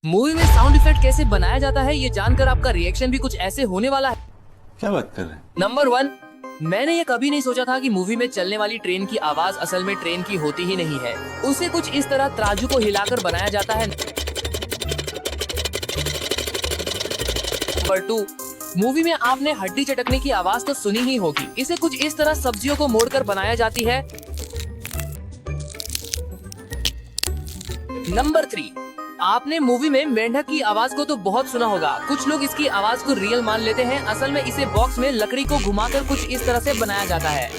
Movie में sound effect कैसे बनाया जाता है ये जानकर आपका रिएक्शन भी कुछ ऐसे होने वाला है। क्या बात कर रहे हैं? नंबर 1, मैंने ये कभी नहीं सोचा था कि मूवी में चलने वाली ट्रेन की आवाज असल में ट्रेन की होती ही नहीं है। उसे कुछ इस तरह तराजू को हिलाकर बनाया जाता है। नंबर 2, मूवी में आपने हड्डी चटकने की आवाज तो सुनी ही होगी। इसे कुछ इस तरह सब्जियों को मोड़कर बनाया जाती है। नंबर 3, आपने मूवी में मेंढक की आवाज को तो बहुत सुना होगा। कुछ लोग इसकी आवाज को रियल मान लेते हैं। असल में इसे बॉक्स में लकड़ी को घुमाकर कुछ इस तरह से बनाया जाता है।